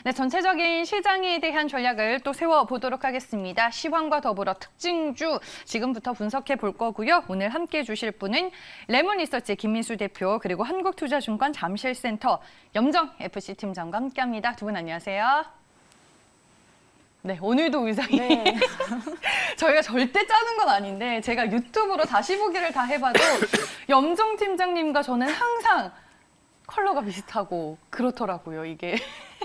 네, 전체적인 시장에 대한 전략을 또 세워보도록 하겠습니다. 시황과 더불어 특징주 지금부터 분석해 볼 거고요. 오늘 함께해 주실 분은 레몬리서치 김민수 대표 그리고 한국투자증권 잠실센터 염정FC 팀장과 함께합니다. 두 분 안녕하세요. 네, 오늘도 의상이 네. 저희가 절대 짜는 건 아닌데 제가 유튜브로 다시 보기를 다 해봐도 염정 팀장님과 저는 항상 컬러가 비슷하고 그렇더라고요, 이게.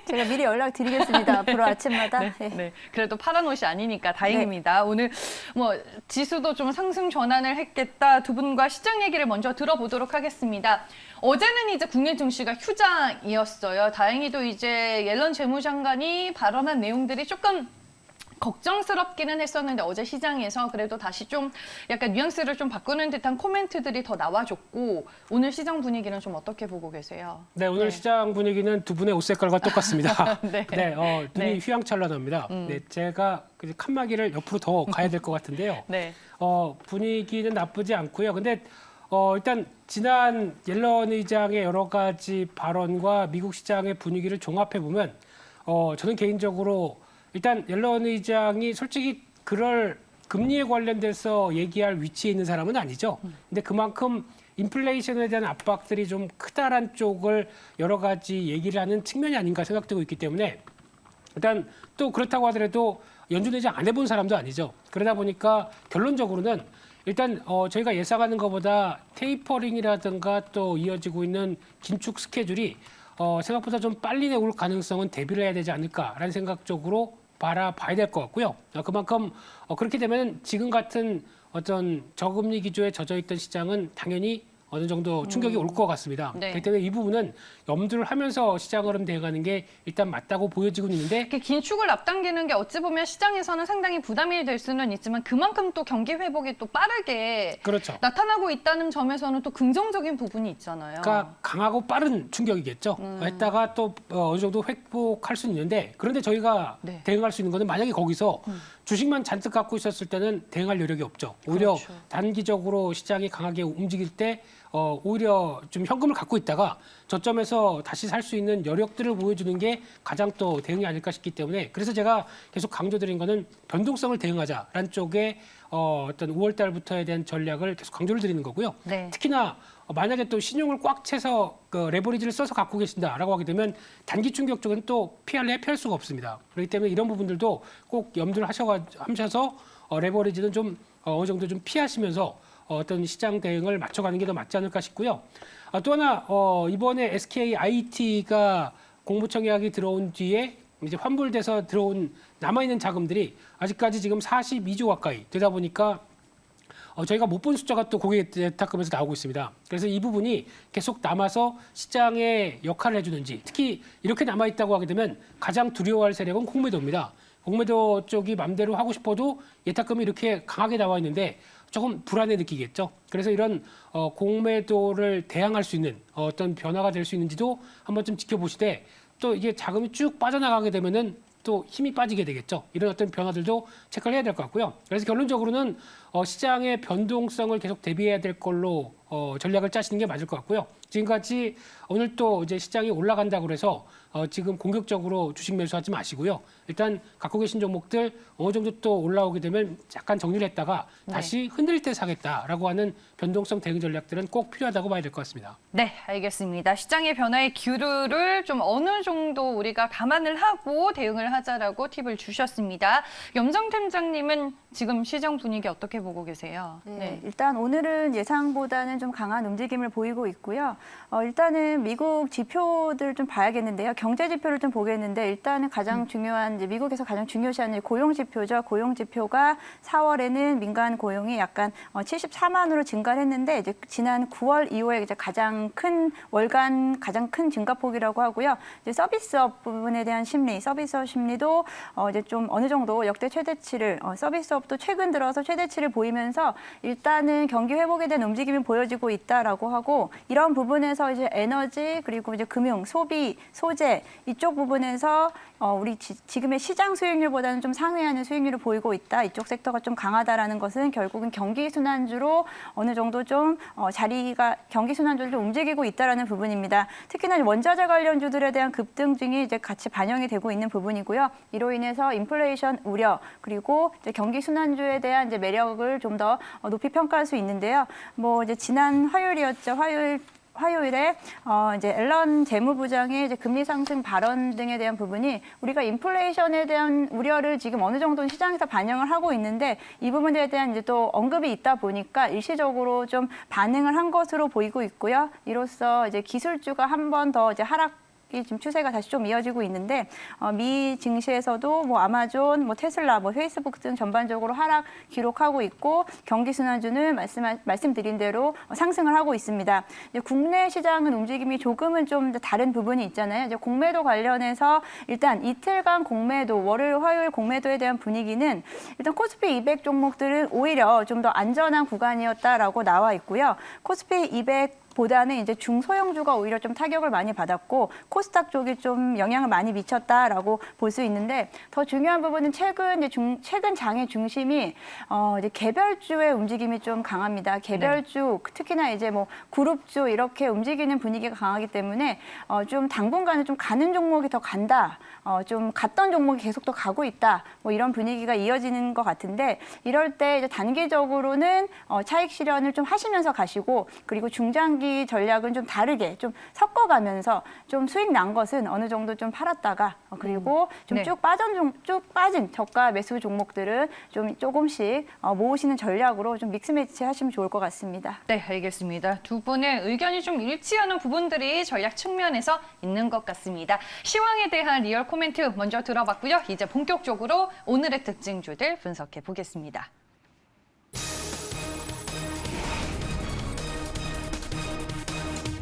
제가 미리 연락드리겠습니다. 앞으로 아침마다. 네, 네. 그래도 파란 옷이 아니니까 다행입니다. 오늘 뭐 지수도 좀 상승 전환을 했겠다. 두 분과 시장 얘기를 먼저 들어보도록 하겠습니다. 어제는 이제 국내 증시가 휴장이었어요. 다행히도 이제 옐런 재무장관이 발언한 내용들이 조금 걱정스럽기는 했었는데 어제 시장에서 그래도 다시 좀 약간 뉘앙스를 좀 바꾸는 듯한 코멘트들이 더 나와줬고 오늘 시장 분위기는 좀 어떻게 보고 계세요? 네, 오늘 시장 분위기는 두 분의 옷 색깔과 똑같습니다. 네. 눈이 네. 휘황찬란합니다. 네, 제가 칸막이를 옆으로 더 가야 될 것 같은데요. 네. 분위기는 나쁘지 않고요. 근데 일단 지난 옐런 의장의 여러 가지 발언과 미국 시장의 분위기를 종합해 보면 저는 개인적으로 일단 옐런 의장이 솔직히 그럴 금리에 관련돼서 얘기할 위치에 있는 사람은 아니죠. 근데 그만큼 인플레이션에 대한 압박들이 좀 크다란 쪽을 여러 가지 얘기를 하는 측면이 아닌가 생각되고 있기 때문에 일단 또 그렇다고 하더라도 연준 의장 안 해본 사람도 아니죠. 그러다 보니까 결론적으로는 일단 저희가 예상하는 것보다 테이퍼링이라든가 또 이어지고 있는 긴축 스케줄이 생각보다 좀 빨리 올 가능성은 대비를 해야 되지 않을까라는 생각 쪽으로 바라봐야 될 것 같고요. 그만큼 그렇게 되면 지금 같은 어떤 저금리 기조에 젖어있던 시장은 당연히 어느 정도 충격이 올 것 같습니다. 네. 그렇기 때문에 이 부분은 염두를 하면서 시장 흐름 대응하는 게 일단 맞다고 보여지고 있는데 이렇게 긴축을 앞당기는 게 어찌 보면 시장에서는 상당히 부담이 될 수는 있지만 그만큼 또 경기 회복이 또 빠르게 그렇죠. 나타나고 있다는 점에서는 또 긍정적인 부분이 있잖아요. 그러니까 강하고 빠른 충격이겠죠. 했다가 또 어느 정도 회복할 수는 있는데 그런데 저희가 네. 대응할 수 있는 거는 만약에 거기서 주식만 잔뜩 갖고 있었을 때는 대응할 여력이 없죠. 오히려 그렇죠. 단기적으로 시장이 강하게 움직일 때 오히려 좀 현금을 갖고 있다가 저점에서 다시 살 수 있는 여력들을 보여주는 게 가장 또 대응이 아닐까 싶기 때문에 그래서 제가 계속 강조드린 거는 변동성을 대응하자라는 쪽에 어떤 5월 달부터에 대한 전략을 계속 강조를 드리는 거고요. 네. 특히나 만약에 또 신용을 꽉 채서 레버리지를 써서 갖고 계신다라고 하게 되면 단기 충격 쪽은 또 회피할 수가 없습니다. 그렇기 때문에 이런 부분들도 꼭 염두를 하셔서 레버리지는 좀 어느 정도 좀 피하시면서 어떤 시장 대응을 맞춰가는 게 더 맞지 않을까 싶고요. 또 하나 이번에 SK IT가 공모청 예약이 들어온 뒤에 이제 환불돼서 들어온 남아있는 자금들이 아직까지 지금 42조 가까이 되다 보니까 저희가 못 본 숫자가 또 고객 대탁금에서 나오고 있습니다. 그래서 이 부분이 계속 남아서 시장에 역할을 해주는지 특히 이렇게 남아있다고 하게 되면 가장 두려워할 세력은 공매도입니다. 공매도 쪽이 맘대로 하고 싶어도 예탁금이 이렇게 강하게 나와 있는데 조금 불안해 느끼겠죠. 그래서 이런 공매도를 대항할 수 있는 어떤 변화가 될 수 있는지도 한 번쯤 지켜보시되 또 이게 자금이 쭉 빠져나가게 되면은 또 힘이 빠지게 되겠죠. 이런 어떤 변화들도 체크를 해야 될 것 같고요. 그래서 결론적으로는 시장의 변동성을 계속 대비해야 될 걸로 전략을 짜시는 게 맞을 것 같고요. 지금까지 오늘 또 이제 시장이 올라간다고 그래서 지금 공격적으로 주식 매수하지 마시고요. 일단 갖고 계신 종목들 어느 정도 또 올라오게 되면 약간 정리를 했다가 네. 다시 흔들릴 때 사겠다라고 하는 변동성 대응 전략들은 꼭 필요하다고 봐야 될 것 같습니다. 네, 알겠습니다. 시장의 변화의 기류를 좀 어느 정도 우리가 감안을 하고 대응을 하자라고 팁을 주셨습니다. 염정 팀장님은 지금 시장 분위기 어떻게 보고 계세요? 네, 일단 오늘은 예상보다는 좀 강한 움직임을 보이고 있고요. 일단은 미국 지표들 좀 봐야겠는데요. 경제 지표를 좀 보겠는데 일단은 가장 중요한 이제 미국에서 가장 중요시하는 고용 지표죠. 고용 지표가 4월에는 민간 고용이 약간 74만으로 증가를 했는데 이제 지난 9월 이후에 이제 가장 큰 월간 가장 큰 증가폭이라고 하고요. 이제 서비스업 부분에 대한 심리, 서비스업 심리도 이제 좀 어느 정도 역대 최대치를 서비스업도 최근 들어서 최대치를 보이면서 일단은 경기 회복에 대한 움직임이 보여지고 있다라고 하고 이런 부분에서 이제 에너지 그리고 이제 금융, 소비, 소재 있는데 이쪽 부분에서 우리 지금의 시장 수익률보다는 좀 상회하는 수익률을 보이고 있다. 이쪽 섹터가 좀 강하다라는 것은 결국은 경기 순환주로 어느 정도 좀 자리가 경기 순환주를 좀 움직이고 있다라는 부분입니다. 특히나 원자재 관련주들에 대한 급등 등이 이제 같이 반영이 되고 있는 부분이고요. 이로 인해서 인플레이션 우려 그리고 이제 경기 순환주에 대한 이제 매력을 좀 더 높이 평가할 수 있는데요. 뭐 이제 지난 화요일이었죠. 화요일에 이제 앨런 재무부장의 이제 금리 상승 발언 등에 대한 부분이 우리가 인플레이션에 대한 우려를 지금 어느 정도는 시장에서 반영을 하고 있는데 이 부분에 대한 이제 또 언급이 있다 보니까 일시적으로 좀 반응을 한 것으로 보이고 있고요. 이로써 이제 기술주가 한 번 더 이제 이 지금 추세가 다시 좀 이어지고 있는데 미 증시에서도 뭐 아마존, 뭐 테슬라, 뭐 페이스북 등 전반적으로 하락 기록하고 있고 경기 순환주는 말씀드린 대로 상승을 하고 있습니다. 이제 국내 시장은 움직임이 조금은 좀 다른 부분이 있잖아요. 이제 공매도 관련해서 일단 이틀간 공매도, 월요일, 화요일 공매도에 대한 분위기는 일단 코스피 200 종목들은 오히려 좀 더 안전한 구간이었다라고 나와 있고요. 코스피 200 보다는 이제 중소형주가 오히려 좀 타격을 많이 받았고 코스닥 쪽이 좀 영향을 많이 미쳤다라고 볼 수 있는데 더 중요한 부분은 최근 장의 중심이 이제 개별주의 움직임이 좀 강합니다. 개별주 특히나 이제 뭐 그룹주 이렇게 움직이는 분위기가 강하기 때문에 좀 당분간은 좀 가는 종목이 더 간다. 좀 갔던 종목이 계속 더 가고 있다. 뭐 이런 분위기가 이어지는 것 같은데 이럴 때 이제 단기적으로는 차익 실현을 좀 하시면서 가시고 그리고 중장기 전략은 좀 다르게 좀 섞어가면서 좀 수익 난 것은 어느 정도 좀 팔았다가 그리고 좀 네. 쭉 빠진 저가 매수 종목들은 좀 조금씩 모으시는 전략으로 좀 믹스 매치 하시면 좋을 것 같습니다. 네, 알겠습니다. 두 분의 의견이 좀 일치하는 부분들이 전략 측면에서 있는 것 같습니다. 시황에 대한 리얼 코멘트 먼저 들어봤고요. 이제 본격적으로 오늘의 특징주들 분석해 보겠습니다.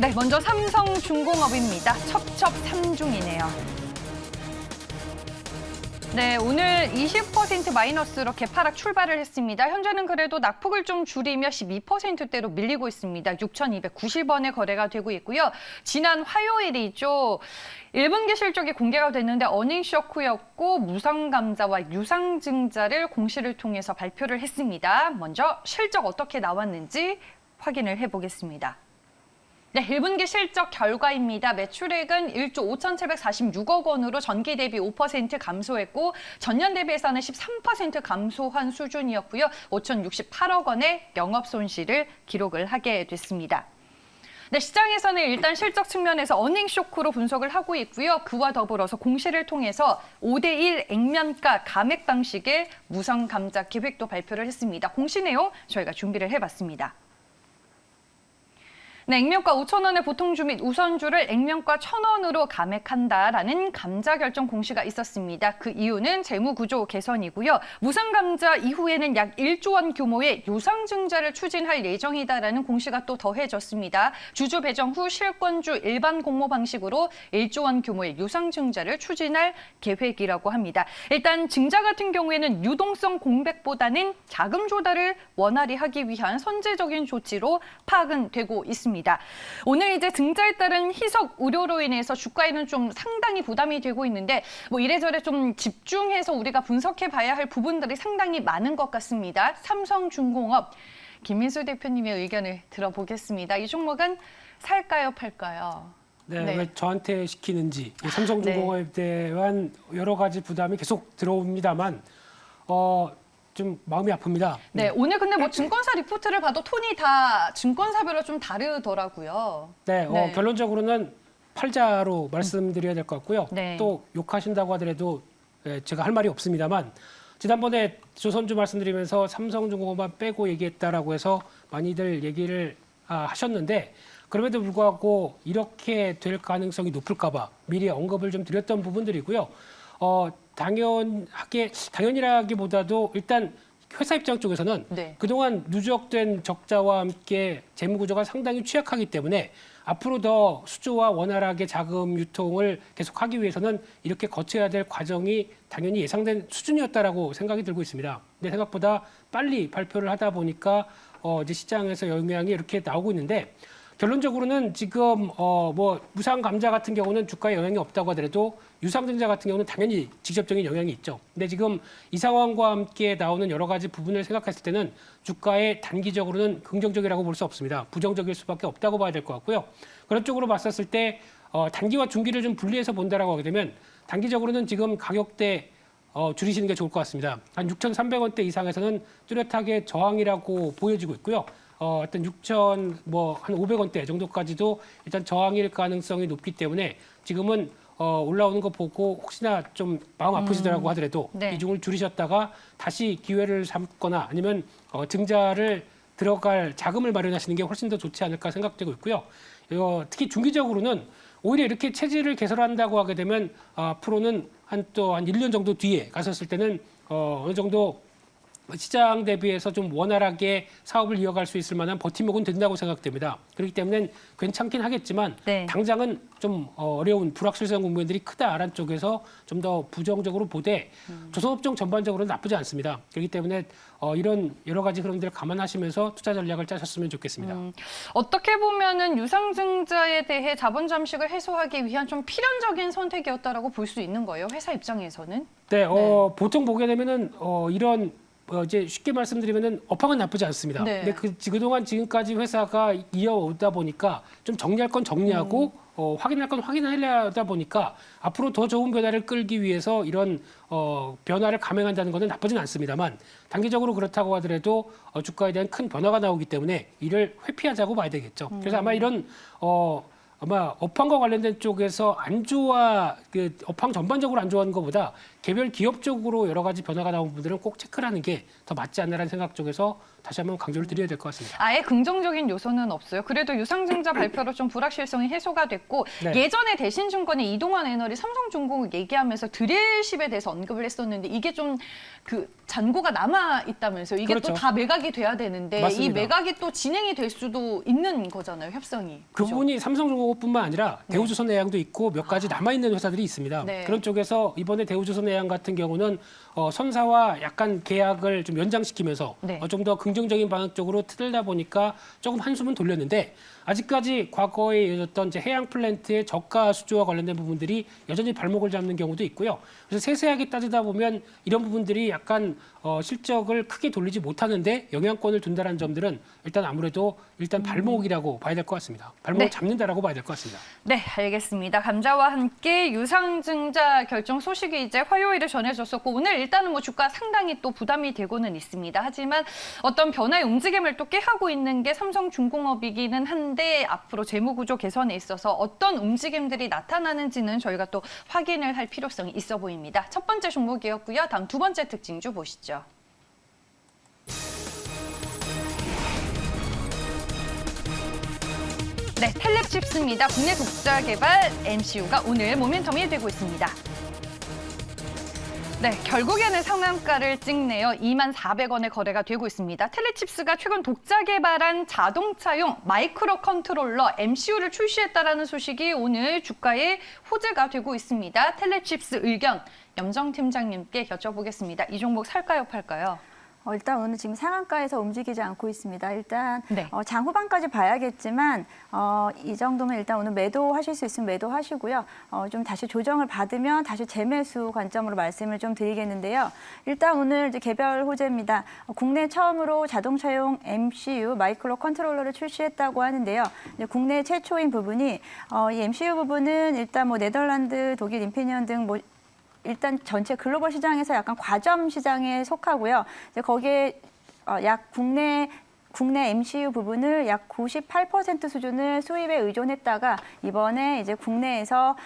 네, 먼저 삼성중공업입니다. 첩첩 3중이네요. 네, 오늘 20% 마이너스로 개파락 출발을 했습니다. 현재는 그래도 낙폭을 좀 줄이며 12%대로 밀리고 있습니다. 6,290원에 거래가 되고 있고요. 지난 화요일이죠. 1분기 실적이 공개가 됐는데 어닝 쇼크였고 무상감자와 유상증자를 공시를 통해서 발표를 했습니다. 먼저 실적 어떻게 나왔는지 확인을 해보겠습니다. 네, 1분기 실적 결과입니다. 매출액은 1조 5,746억 원으로 전기 대비 5% 감소했고 전년 대비해서는 13% 감소한 수준이었고요. 5,068억 원의 영업 손실을 기록을 하게 됐습니다. 네, 시장에서는 일단 실적 측면에서 어닝 쇼크로 분석을 하고 있고요. 그와 더불어서 공시를 통해서 5대1 액면가 감액 방식의 무상 감자 계획도 발표를 했습니다. 공시 내용 저희가 준비를 해봤습니다. 네, 액면가 5,000원의 보통주 및 우선주를 액면가 1,000원으로 감액한다라는 감자 결정 공시가 있었습니다. 그 이유는 재무구조 개선이고요. 무상감자 이후에는 약 1조 원 규모의 유상증자를 추진할 예정이다라는 공시가 또 더해졌습니다. 주주 배정 후 실권주 일반 공모 방식으로 1조 원 규모의 유상증자를 추진할 계획이라고 합니다. 일단 증자 같은 경우에는 유동성 공백보다는 자금 조달을 원활히 하기 위한 선제적인 조치로 파악은 되고 있습니다. 오늘 이제 증자에 따른 희석 우려로 인해서 주가에는 좀 상당히 부담이 되고 있는데 뭐 이래저래 좀 집중해서 우리가 분석해 봐야 할 부분들이 상당히 많은 것 같습니다. 삼성중공업 김민수 대표님의 의견을 들어보겠습니다. 이 종목은 살까요, 팔까요? 네, 네. 왜 저한테 시키는지 삼성중공업에 대한 여러 가지 부담이 계속 들어옵니다만 좀 마음이 아픕니다. 네, 오늘 근데 뭐 증권사 리포트를 봐도 톤이 다 증권사별로 좀 다르더라고요. 네, 네. 결론적으로는 팔자로 말씀드려야 될 것 같고요. 네. 또 욕하신다고 하더라도 제가 할 말이 없습니다만 지난번에 조선주 말씀드리면서 삼성중공업만 빼고 얘기했다라고 해서 많이들 얘기를 하셨는데 그럼에도 불구하고 이렇게 될 가능성이 높을까 봐 미리 언급을 좀 드렸던 부분들이고요. 당연이라기보다도 일단 회사 입장 쪽에서는 네. 그동안 누적된 적자와 함께 재무구조가 상당히 취약하기 때문에 앞으로 더 수주와 원활하게 자금 유통을 계속하기 위해서는 이렇게 거쳐야 될 과정이 당연히 예상된 수준이었다라고 생각이 들고 있습니다. 근데 생각보다 빨리 발표를 하다 보니까 이제 시장에서 영향이 이렇게 나오고 있는데 결론적으로는 지금 뭐 무상 감자 같은 경우는 주가에 영향이 없다고 하더라도 유상증자 같은 경우는 당연히 직접적인 영향이 있죠. 근데 지금 이 상황과 함께 나오는 여러 가지 부분을 생각했을 때는 주가에 단기적으로는 긍정적이라고 볼 수 없습니다. 부정적일 수밖에 없다고 봐야 될 것 같고요. 그런 쪽으로 봤었을 때 단기와 중기를 좀 분리해서 본다라고 하게 되면 단기적으로는 지금 가격대 줄이시는 게 좋을 것 같습니다. 한 6,300원대 이상에서는 뚜렷하게 저항이라고 보여지고 있고요. 어떤 6,000 뭐 한 500원대 정도까지도 일단 저항일 가능성이 높기 때문에 지금은 올라오는 거 보고 혹시나 좀 마음 아프시더라고 하더라도 네. 비중을 줄이셨다가 다시 기회를 삼거나 아니면 증자를 들어갈 자금을 마련하시는 게 훨씬 더 좋지 않을까 생각되고 있고요. 특히 중기적으로는 오히려 이렇게 체질을 개설한다고 하게 되면 앞으로는 한 1년 정도 뒤에 갔었을 때는 어느 정도 시장 대비해서 좀 원활하게 사업을 이어갈 수 있을 만한 버팀목은 된다고 생각됩니다. 그렇기 때문에 괜찮긴 하겠지만 네. 당장은 좀 어려운 불확실성 국면들이 크다라는 쪽에서 좀 더 부정적으로 보되 조선업종 전반적으로는 나쁘지 않습니다. 그렇기 때문에 이런 여러 가지 흐름들을 감안하시면서 투자 전략을 짜셨으면 좋겠습니다. 어떻게 보면은 유상증자에 대해 자본 잠식을 해소하기 위한 좀 필연적인 선택이었다라고 볼 수 있는 거예요. 회사 입장에서는. 네, 보통 보게 되면은 이런 이제 쉽게 말씀드리면은 업황은 나쁘지 않습니다. 네. 근데 그동안 지금까지 회사가 이어오다 보니까 좀 정리할 건 정리하고 확인할 건 확인하려다 보니까 앞으로 더 좋은 변화를 끌기 위해서 이런 변화를 감행한다는 것은 나쁘진 않습니다만 단기적으로 그렇다고 하더라도 주가에 대한 큰 변화가 나오기 때문에 이를 회피하자고 봐야 되겠죠. 그래서 아마 이런 아마 업황과 관련된 쪽에서 그 업황 전반적으로 안 좋아하는 것보다 개별 기업적으로 여러 가지 변화가 나온 부분들은 꼭 체크를 하는 게 더 맞지 않나라는 생각 쪽에서 다시 한번 강조를 드려야 될 것 같습니다. 아예 긍정적인 요소는 없어요. 그래도 유상증자 발표로 좀 불확실성이 해소가 됐고 네. 예전에 대신증권의 이동환 애널이 삼성중공을 얘기하면서 드릴십에 대해서 언급을 했었는데 이게 좀 그 잔고가 남아 있다면서요. 이게 그렇죠. 또 다 매각이 돼야 되는데 맞습니다. 이 매각이 또 진행이 될 수도 있는 거잖아요. 협상이. 그 그죠? 부분이 삼성중공업뿐만 아니라 대우조선해양도 있고 몇 가지 남아있는 회사들이 있습니다. 네. 그런 쪽에서 이번에 대우조선해양 같은 경우는 선사와 약간 계약을 좀 연장시키면서 네. 좀 더 긍정적인 방향 쪽으로 틀다 보니까 조금 한숨은 돌렸는데 아직까지 과거에 이어졌던 이제 해양 플랜트의 저가 수주와 관련된 부분들이 여전히 발목을 잡는 경우도 있고요. 그래서 세세하게 따지다 보면 이런 부분들이 약간 실적을 크게 돌리지 못하는데 영향권을 둔다는 점들은 일단 아무래도 발목이라고 봐야 될 것 같습니다. 발목을 네. 잡는다라고 봐야 될 것 같습니다. 네, 알겠습니다. 감자와 함께 유상증자 결정 소식이 이제 화요일에 전해졌었고 오늘 일단은 뭐 주가 상당히 또 부담이 되고는 있습니다. 하지만 어떤 변화의 움직임을 또 꾀하고 있는 게 삼성중공업이기는 한데 앞으로 재무구조 개선에 있어서 어떤 움직임들이 나타나는지는 저희가 또 확인을 할 필요성이 있어 보입니다. 첫 번째 종목이었고요. 다음 두 번째 특징주 보시죠. 네, 텔랩칩스입니다. 국내 독자 개발 MCU가 오늘 모멘텀이 되고 있습니다. 네, 결국에는 상한가를 찍네요. 24,400원에 거래가 되고 있습니다. 텔레칩스가 최근 독자 개발한 자동차용 마이크로 컨트롤러 MCU를 출시했다라는 소식이 오늘 주가에 호재가 되고 있습니다. 텔레칩스 의견 염정 팀장님께 여쭤보겠습니다. 이 종목 살까요, 팔까요? 일단 오늘 지금 상한가에서 움직이지 않고 있습니다. 일단 네. 장후반까지 봐야겠지만 이 정도면 일단 오늘 매도하실 수 있으면 매도하시고요. 좀 다시 조정을 받으면 다시 재매수 관점으로 말씀을 좀 드리겠는데요. 일단 오늘 이제 개별 호재입니다. 국내 처음으로 자동차용 MCU 마이크로 컨트롤러를 출시했다고 하는데요. 이제 국내 최초인 부분이 이 MCU 부분은 일단 뭐 네덜란드, 독일, 인피니언 등 뭐 일단 전체 글로벌 시장에서 약간 과점 시장에 속하고요. 이제 거기에 약 국내 MCU 부분을 약 98% 수준을 수입에 의존했다가 이번에 이제 국내에서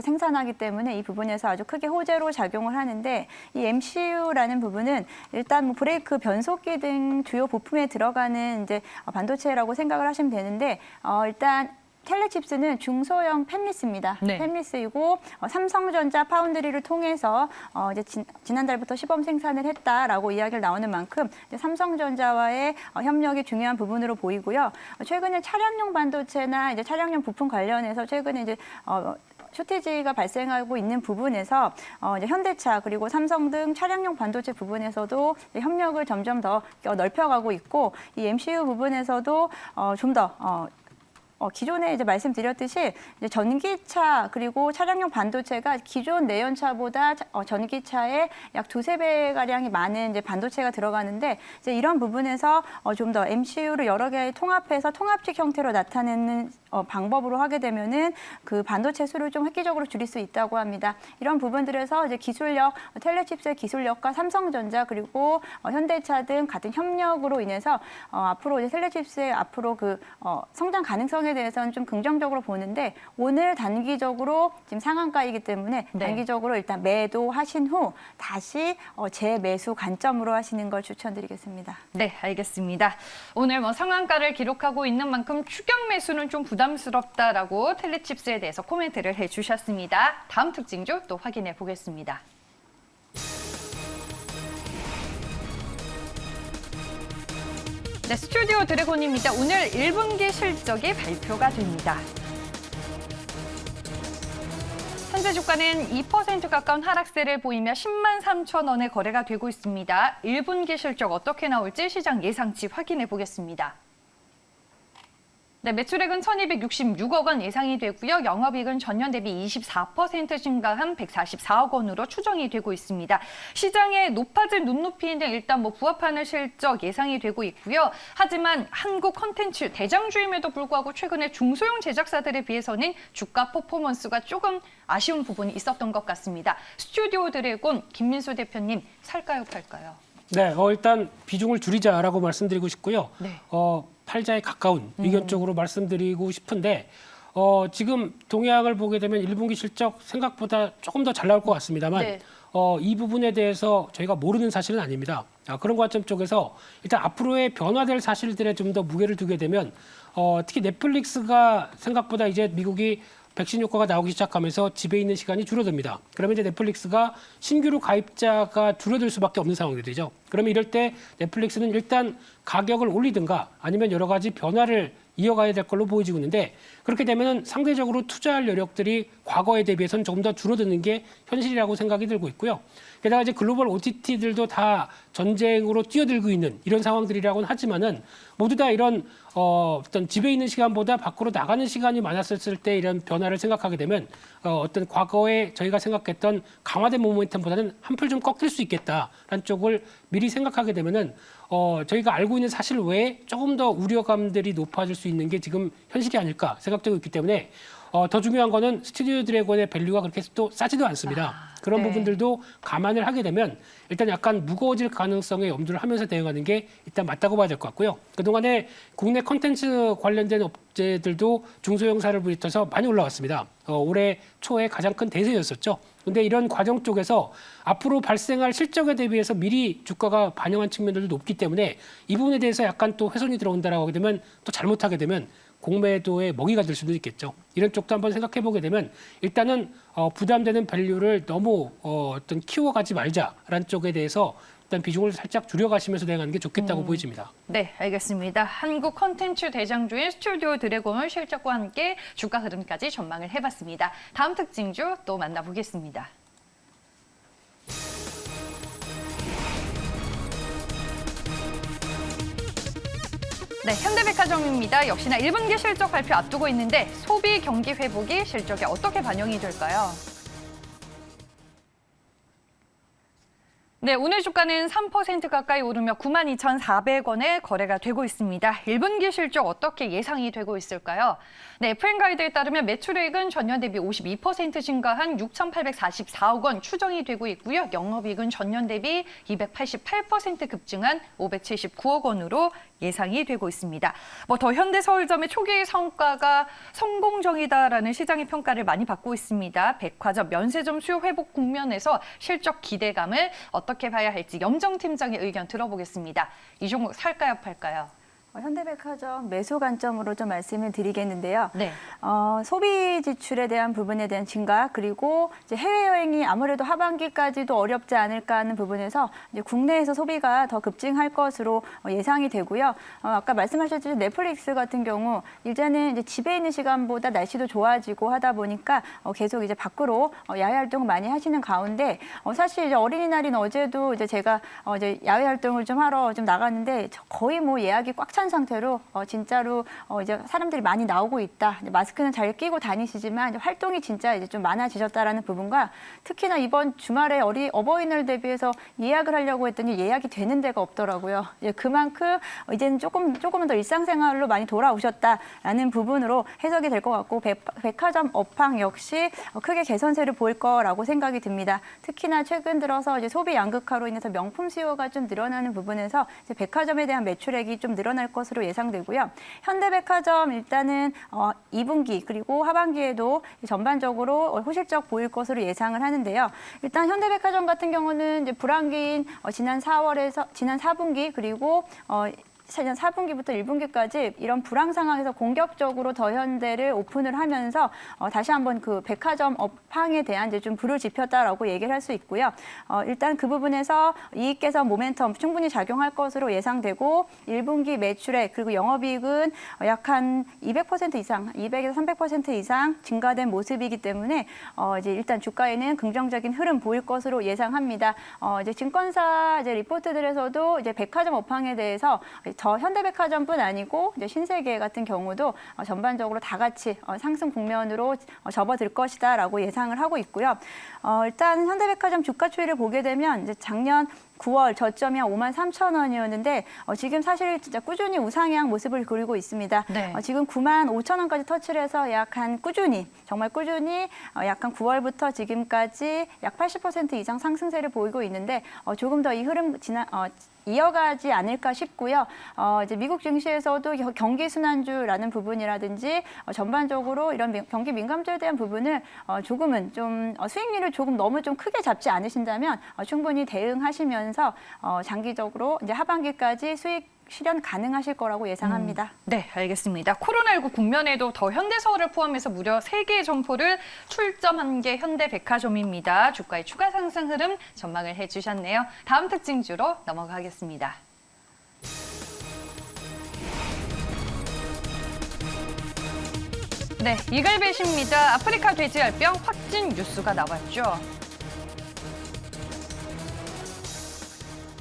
생산하기 때문에 이 부분에서 아주 크게 호재로 작용을 하는데 이 MCU라는 부분은 일단 뭐 브레이크, 변속기 등 주요 부품에 들어가는 이제 반도체라고 생각을 하시면 되는데 일단 텔레칩스는 중소형 팹리스입니다. 네. 팹리스이고 삼성전자 파운드리를 통해서 이제 지난달부터 시범 생산을 했다라고 이야기를 나오는 만큼 이제 삼성전자와의 협력이 중요한 부분으로 보이고요. 최근에 차량용 반도체나 이제 차량용 부품 관련해서 최근에 이제 쇼티지가 발생하고 있는 부분에서 이제 현대차 그리고 삼성 등 차량용 반도체 부분에서도 협력을 점점 더 넓혀가고 있고 이 MCU 부분에서도 좀 더 기존에 이제 말씀드렸듯이 이제 전기차 그리고 차량용 반도체가 기존 내연차보다 전기차에 약 2~3배 가량이 많은 이제 반도체가 들어가는데 이제 이런 부분에서 좀 더 MCU를 여러 개 통합해서 통합식 형태로 나타내는 방법으로 하게 되면은 그 반도체 수를 좀 획기적으로 줄일 수 있다고 합니다. 이런 부분들에서 이제 기술력, 텔레칩스의 기술력과 삼성전자 그리고 현대차 등 같은 협력으로 인해서 앞으로 이제 텔레칩스의 앞으로 그 성장 가능성에 대해서는 좀 긍정적으로 보는데 오늘 단기적으로 지금 상한가이기 때문에 네. 단기적으로 일단 매도하신 후 다시 재매수 관점으로 하시는 걸 추천드리겠습니다. 네, 알겠습니다. 오늘 뭐 상한가를 기록하고 있는 만큼 추격 매수는 좀 부담스럽다라고 텔레칩스에 대해서 코멘트를 해주셨습니다. 다음 특징주 또 확인해 보겠습니다. 네, 스튜디오 드래곤입니다. 오늘 1분기 실적이 발표가 됩니다. 현재 주가는 2% 가까운 하락세를 보이며 10만 3천 원에 거래가 되고 있습니다. 1분기 실적 어떻게 나올지 시장 예상치 확인해 보겠습니다. 네, 매출액은 1,266억 원 예상이 되고요. 영업이익은 전년 대비 24% 증가한 144억 원으로 추정이 되고 있습니다. 시장의 높아진 눈높이는 일단 뭐 부합하는 실적 예상이 되고 있고요. 하지만 한국 콘텐츠 대장주임에도 불구하고 최근에 중소형 제작사들에 비해서는 주가 퍼포먼스가 조금 아쉬운 부분이 있었던 것 같습니다. 스튜디오 드래곤 김민수 대표님, 살까요, 팔까요? 네, 일단 비중을 줄이자라고 말씀드리고 싶고요. 네. 팔자에 가까운 의견 쪽으로 말씀드리고 싶은데 지금 동향을 보게 되면 1분기 실적 생각보다 조금 더 잘 나올 것 같습니다만 네. 이 부분에 대해서 저희가 모르는 사실은 아닙니다. 그런 관점 쪽에서 일단 앞으로의 변화될 사실들에 좀 더 무게를 두게 되면 특히 넷플릭스가 생각보다 이제 미국이 백신 효과가 나오기 시작하면서 집에 있는 시간이 줄어듭니다. 그러면 이제 넷플릭스가 신규로 가입자가 줄어들 수밖에 없는 상황이 되죠. 그러면 이럴 때 넷플릭스는 일단 가격을 올리든가 아니면 여러 가지 변화를 이어가야 될 걸로 보여지고 있는데 그렇게 되면 상대적으로 투자할 여력들이 과거에 대비해서는 조금 더 줄어드는 게 현실이라고 생각이 들고 있고요. 게다가 이제 글로벌 OTT들도 다 전쟁으로 뛰어들고 있는 이런 상황들이라고는 하지만은 모두 다 이런 어떤 집에 있는 시간보다 밖으로 나가는 시간이 많았을 때 이런 변화를 생각하게 되면 어떤 과거에 저희가 생각했던 강화된 모멘텀보다는 한풀 좀 꺾일 수 있겠다라는 쪽을 미리 생각하게 되면은 저희가 알고 있는 사실 외에 조금 더 우려감들이 높아질 수 있는 게 지금 현실이 아닐까 생각되고 있기 때문에 더 중요한 거는 스튜디오 드래곤의 밸류가 그렇게 또 싸지도 않습니다. 그런 네. 부분들도 감안을 하게 되면 일단 약간 무거워질 가능성에 염두를 하면서 대응하는 게 일단 맞다고 봐야 될 것 같고요. 그동안에 국내 콘텐츠 관련된 업체들도 중소형사를 비롯해서 많이 올라왔습니다. 올해 초에 가장 큰 대세였었죠. 근데 이런 과정 쪽에서 앞으로 발생할 실적에 대비해서 미리 주가가 반영한 측면들도 높기 때문에 이 부분에 대해서 약간 또 훼손이 들어온다라고 하게 되면 또 잘못하게 되면 공매도의 먹이가 될 수도 있겠죠. 이런 쪽도 한번 생각해 보게 되면 일단은 부담되는 밸류를 너무 어떤 키워가지 말자라는 쪽에 대해서 일단 비중을 살짝 줄여가시면서 대응하는 게 좋겠다고 보여집니다. 네, 알겠습니다. 한국 콘텐츠 대장주인 스튜디오 드래곤 실적과 함께 주가 흐름까지 전망을 해봤습니다. 다음 특징주 또 만나보겠습니다. 네, 현대백화점입니다. 역시나 1분기 실적 발표 앞두고 있는데 소비 경기 회복이 실적에 어떻게 반영이 될까요? 네, 오늘 주가는 3% 가까이 오르며 92,400원에 거래가 되고 있습니다. 1분기 실적 어떻게 예상이 되고 있을까요? 네, FN가이드에 따르면 매출액은 전년 대비 52% 증가한 6,844억 원 추정이 되고 있고요. 영업이익은 전년 대비 288% 급증한 579억 원으로 예상이 되고 있습니다. 더 현대서울점의 초기 성과가 성공적이다라는 시장의 평가를 많이 받고 있습니다. 백화점, 면세점 수요 회복 국면에서 실적 기대감을 어떻게 봐야 할지 염정팀장의 의견 들어보겠습니다. 이 종목 살까요, 팔까요? 현대백화점 매수 관점으로 좀 말씀을 드리겠는데요. 네. 소비 지출에 대한 부분에 대한 증가 그리고 이제 해외여행이 아무래도 하반기까지도 어렵지 않을까 하는 부분에서 이제 국내에서 소비가 더 급증할 것으로 예상이 되고요. 아까 말씀하셨듯이 넷플릭스 같은 경우 이제는 이제 집에 있는 시간보다 날씨도 좋아지고 하다 보니까 계속 이제 밖으로 야외 활동을 많이 하시는 가운데 사실 이제 어린이날인 어제도 이제 제가 이제 야외 활동을 좀 하러 좀 나갔는데 거의 뭐 예약이 꽉 차 찬 상태로 진짜로 이제 사람들이 많이 나오고 있다. 이제 마스크는 잘 끼고 다니시지만 이제 활동이 진짜 이제 좀 많아지셨다라는 부분과 특히나 이번 주말에 어버이날 대비해서 예약을 하려고 했더니 예약이 되는 데가 없더라고요. 이제 그만큼 이제는 조금은 더 일상생활로 많이 돌아오셨다라는 부분으로 해석이 될 것 같고 백화점 업황 역시 크게 개선세를 보일 거라고 생각이 듭니다. 특히나 최근 들어서 이제 소비 양극화로 인해서 명품 수요가 좀 늘어나는 부분에서 이제 백화점에 대한 매출액이 좀 늘어날 것으로 예상되고요. 현대백화점 일단은 2분기 그리고 하반기에도 전반적으로 호실적 보일 것으로 예상을 하는데요. 일단 현대백화점 같은 경우는 이제 불황기인 지난 4분기 그리고 지난 4분기부터 1분기까지 이런 불황 상황에서 공격적으로 더현대를 오픈을 하면서 다시 한번 그 백화점 업황에 대한 이제 좀 불을 지폈다라고 얘기를 할 수 있고요. 일단 그 부분에서 이익 개선 모멘텀 충분히 작용할 것으로 예상되고 1분기 매출액 그리고 영업이익은 약 한 200% 이상, 200에서 300% 이상 증가된 모습이기 때문에 이제 일단 주가에는 긍정적인 흐름 보일 것으로 예상합니다. 이제 증권사 이제 리포트들에서도 이제 백화점 업황에 대해서 저 현대백화점뿐 아니고 이제 신세계 같은 경우도 전반적으로 다 같이 상승 국면으로 접어들 것이다라고 예상을 하고 있고요. 일단 현대백화점 주가 추이를 보게 되면 이제 작년 9월 저점이 한 53,000원이었는데 지금 사실 진짜 꾸준히 우상향 모습을 그리고 있습니다. 네. 지금 95,000원까지 터치를 해서 약간 꾸준히 정말 꾸준히 약간 9월부터 지금까지 약 80% 이상 상승세를 보이고 있는데 조금 더 이 흐름 이어가지 않을까 싶고요. 이제 미국 증시에서도 경기 순환주라는 부분이라든지 전반적으로 이런 경기 민감주에 대한 부분을 조금은 좀 수익률을 조금 너무 좀 크게 잡지 않으신다면 충분히 대응하시면서 장기적으로 이제 하반기까지 수익 실현 가능하실 거라고 예상합니다. 네, 알겠습니다. 코로나19 국면에도 더 현대서울을 포함해서 무려 3개의 점포를 출점한 게 현대백화점입니다. 주가의 추가 상승 흐름 전망을 해주셨네요. 다음 특징주로 넘어가겠습니다. 네, 이글벳입니다. 아프리카 돼지열병 확진 뉴스가 나왔죠.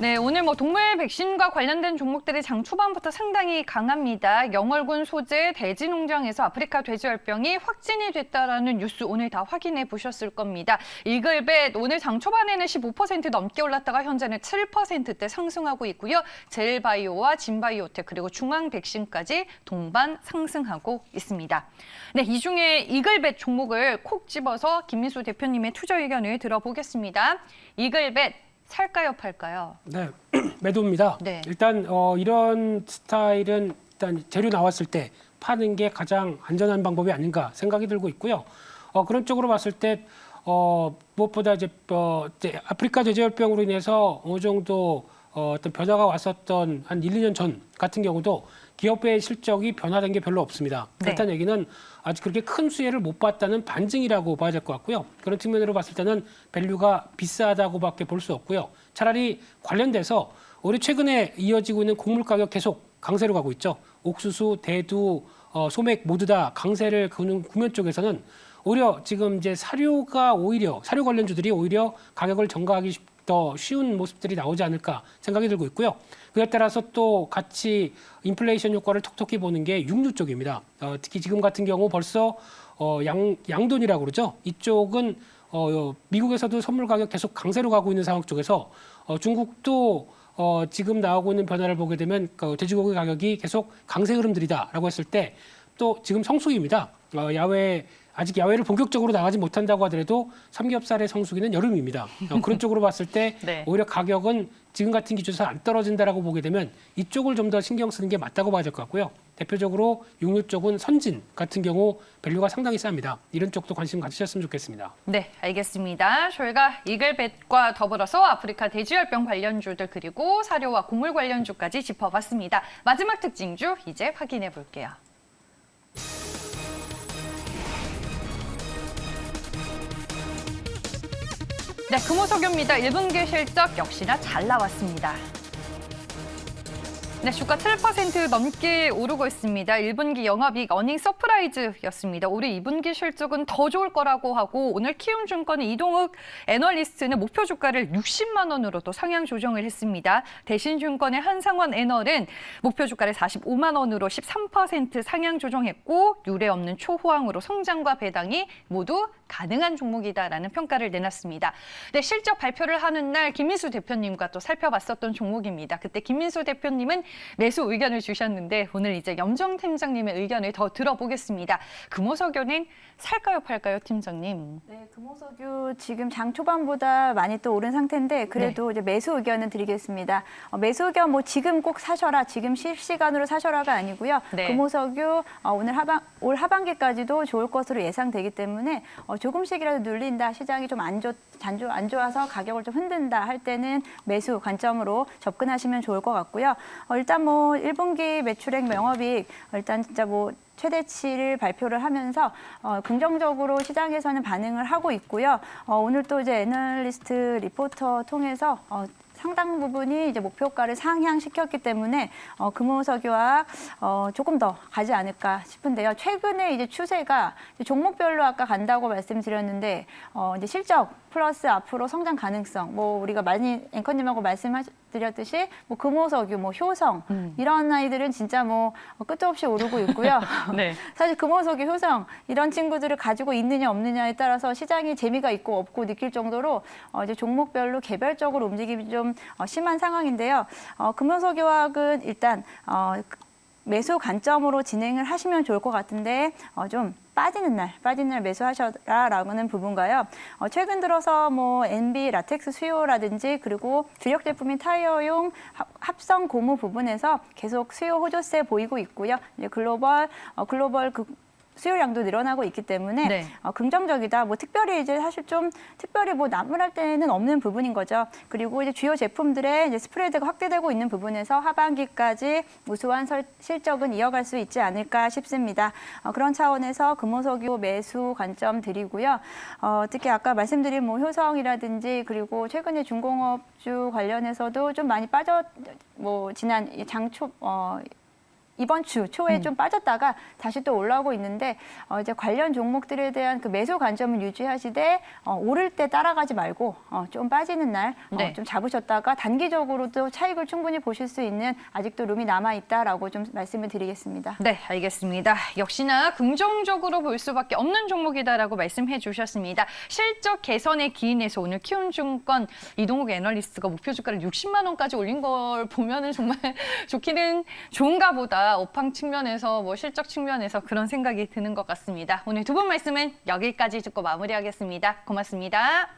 네, 오늘 동물 백신과 관련된 종목들이 장 초반부터 상당히 강합니다. 영월군 소재 돼지 농장에서 아프리카 돼지열병이 확진이 됐다라는 뉴스 오늘 다 확인해 보셨을 겁니다. 이글벳 오늘 장 초반에는 15% 넘게 올랐다가 현재는 7%대 상승하고 있고요. 젤바이오와 진바이오텍 그리고 중앙백신까지 동반 상승하고 있습니다. 네, 이 중에 이글벳 종목을 콕 집어서 김민수 대표님의 투자 의견을 들어보겠습니다. 이글벳 살까요, 팔까요? 네, 매도입니다. 네. 일단 이런 스타일은 일단 재료 나왔을 때 파는 게 가장 안전한 방법이 아닌가 생각이 들고 있고요. 그런 쪽으로 봤을 때 무엇보다 이제 아프리카 돼지열병으로 인해서 어느 정도 어떤 변화가 왔었던 한 1, 2년 전 같은 경우도 기업의 실적이 변화된 게 별로 없습니다. 네. 그렇다는 얘기는 아직 그렇게 큰 수혜를 못 봤다는 반증이라고 봐야 될 것 같고요. 그런 측면으로 봤을 때는 밸류가 비싸다고밖에 볼 수 없고요. 차라리 관련돼서 올해 최근에 이어지고 있는 곡물 가격 계속 강세로 가고 있죠. 옥수수, 대두, 소맥 모두 다 강세를 그는 국면 쪽에서는 오히려 지금 이제 사료 관련주들이 오히려 가격을 전가하기 더 쉬운 모습들이 나오지 않을까 생각이 들고 있고요. 그에 따라서 또 같이 인플레이션 효과를 톡톡히 보는 게 육류 쪽입니다. 특히 지금 같은 경우 벌써 양돈이라고 그러죠. 이쪽은 미국에서도 선물 가격 계속 강세로 가고 있는 상황 쪽에서 중국도 지금 나오고 있는 변화를 보게 되면 돼지고기 가격이 계속 강세 흐름들이다라고 했을 때 또 지금 성수기입니다. 아직 야외를 본격적으로 나가지 못한다고 하더라도 삼겹살의 성수기는 여름입니다. 그런 쪽으로 봤을 때 네. 오히려 가격은 지금 같은 기준에서 안 떨어진다라고 보게 되면 이쪽을 좀 더 신경 쓰는 게 맞다고 봐야 될 것 같고요. 대표적으로 육류 쪽은 선진 같은 경우 밸류가 상당히 쌉니다. 이런 쪽도 관심 가지셨으면 좋겠습니다. 네, 알겠습니다. 저희가 이글벳과 더불어서 아프리카 돼지열병 관련주들 그리고 사료와 곡물 관련주까지 짚어봤습니다. 마지막 특징주 이제 확인해 볼게요. 네, 금호석유입니다. 1분기 실적 역시나 잘 나왔습니다. 네, 주가 7% 넘게 오르고 있습니다. 1분기 영업이익 어닝 서프라이즈였습니다. 올해 2분기 실적은 더 좋을 거라고 하고 오늘 키움증권의 이동욱 애널리스트는 목표 주가를 60만 원으로 또 상향 조정을 했습니다. 대신증권의 한상원 애널은 목표 주가를 45만 원으로 13% 상향 조정했고 유례 없는 초호황으로 성장과 배당이 모두 가능한 종목이다라는 평가를 내놨습니다. 네, 실적 발표를 하는 날 김민수 대표님과 또 살펴봤었던 종목입니다. 그때 김민수 대표님은 매수 의견을 주셨는데 오늘 이제 염정 팀장님의 의견을 더 들어보겠습니다. 금호석유는 살까요, 팔까요, 팀장님? 네, 금호석유 지금 장 초반보다 많이 또 오른 상태인데 그래도 이제 매수 의견은 드리겠습니다. 매수 의견 뭐 지금 꼭 사셔라, 지금 실시간으로 사셔라가 아니고요. 네. 금호석유 올 하반기까지도 좋을 것으로 예상되기 때문에 조금씩이라도 눌린다, 시장이 좀 안 좋아서 가격을 좀 흔든다 할 때는 매수 관점으로 접근하시면 좋을 것 같고요. 일단 뭐 1분기 매출액 영업이익 일단 진짜 뭐 최대치를 발표를 하면서 긍정적으로 시장에서는 반응을 하고 있고요. 오늘 또 이제 애널리스트 리포터 통해서 상당 부분이 이제 목표가를 상향시켰기 때문에 금호석유와 조금 더 가지 않을까 싶은데요. 최근에 이제 추세가 이제 종목별로 아까 간다고 말씀드렸는데 이제 실적 플러스 앞으로 성장 가능성, 뭐 우리가 많이 앵커님하고 말씀드렸듯이 뭐 금호석유, 뭐 효성 이런 아이들은 진짜 뭐 끝도 없이 오르고 있고요. 네. 사실 금호석유, 효성 이런 친구들을 가지고 있느냐 없느냐에 따라서 시장이 재미가 있고 없고 느낄 정도로 이제 종목별로 개별적으로 움직임이 좀 심한 상황인데요. 금호석유화학은 일단 매수 관점으로 진행을 하시면 좋을 것 같은데 좀 빠지는 날 매수하셔라라는 부분가요. 최근 들어서 뭐 NB 라텍스 수요라든지 그리고 주력 제품인 타이어용 합성 고무 부분에서 계속 수요 호조세 보이고 있고요. 이제 글로벌 수요량도 늘어나고 있기 때문에 네. 긍정적이다. 뭐 특별히 이제 사실 좀 특별히 뭐 나무랄 때는 없는 부분인 거죠. 그리고 이제 주요 제품들의 이제 스프레드가 확대되고 있는 부분에서 하반기까지 우수한 실적은 이어갈 수 있지 않을까 싶습니다. 그런 차원에서 금호석유 매수 관점 드리고요. 특히 아까 말씀드린 뭐 효성이라든지 그리고 최근에 중공업주 관련해서도 좀 많이 뭐 지난 이번 주 초에 좀 빠졌다가 다시 또 올라오고 있는데 이제 관련 종목들에 대한 그 매수 관점을 유지하시되 오를 때 따라가지 말고 좀 빠지는 날 좀 잡으셨다가 단기적으로도 차익을 충분히 보실 수 있는 아직도 룸이 남아 있다라고 좀 말씀을 드리겠습니다. 네, 알겠습니다. 역시나 긍정적으로 볼 수밖에 없는 종목이다라고 말씀해 주셨습니다. 실적 개선에 기인해서 오늘 키움증권 이동욱 애널리스트가 목표 주가를 60만 원까지 올린 걸 보면은 정말 좋기는 좋은가 보다. 업황 측면에서 뭐 실적 측면에서 그런 생각이 드는 것 같습니다. 오늘 두 분 말씀은 여기까지 듣고 마무리하겠습니다. 고맙습니다.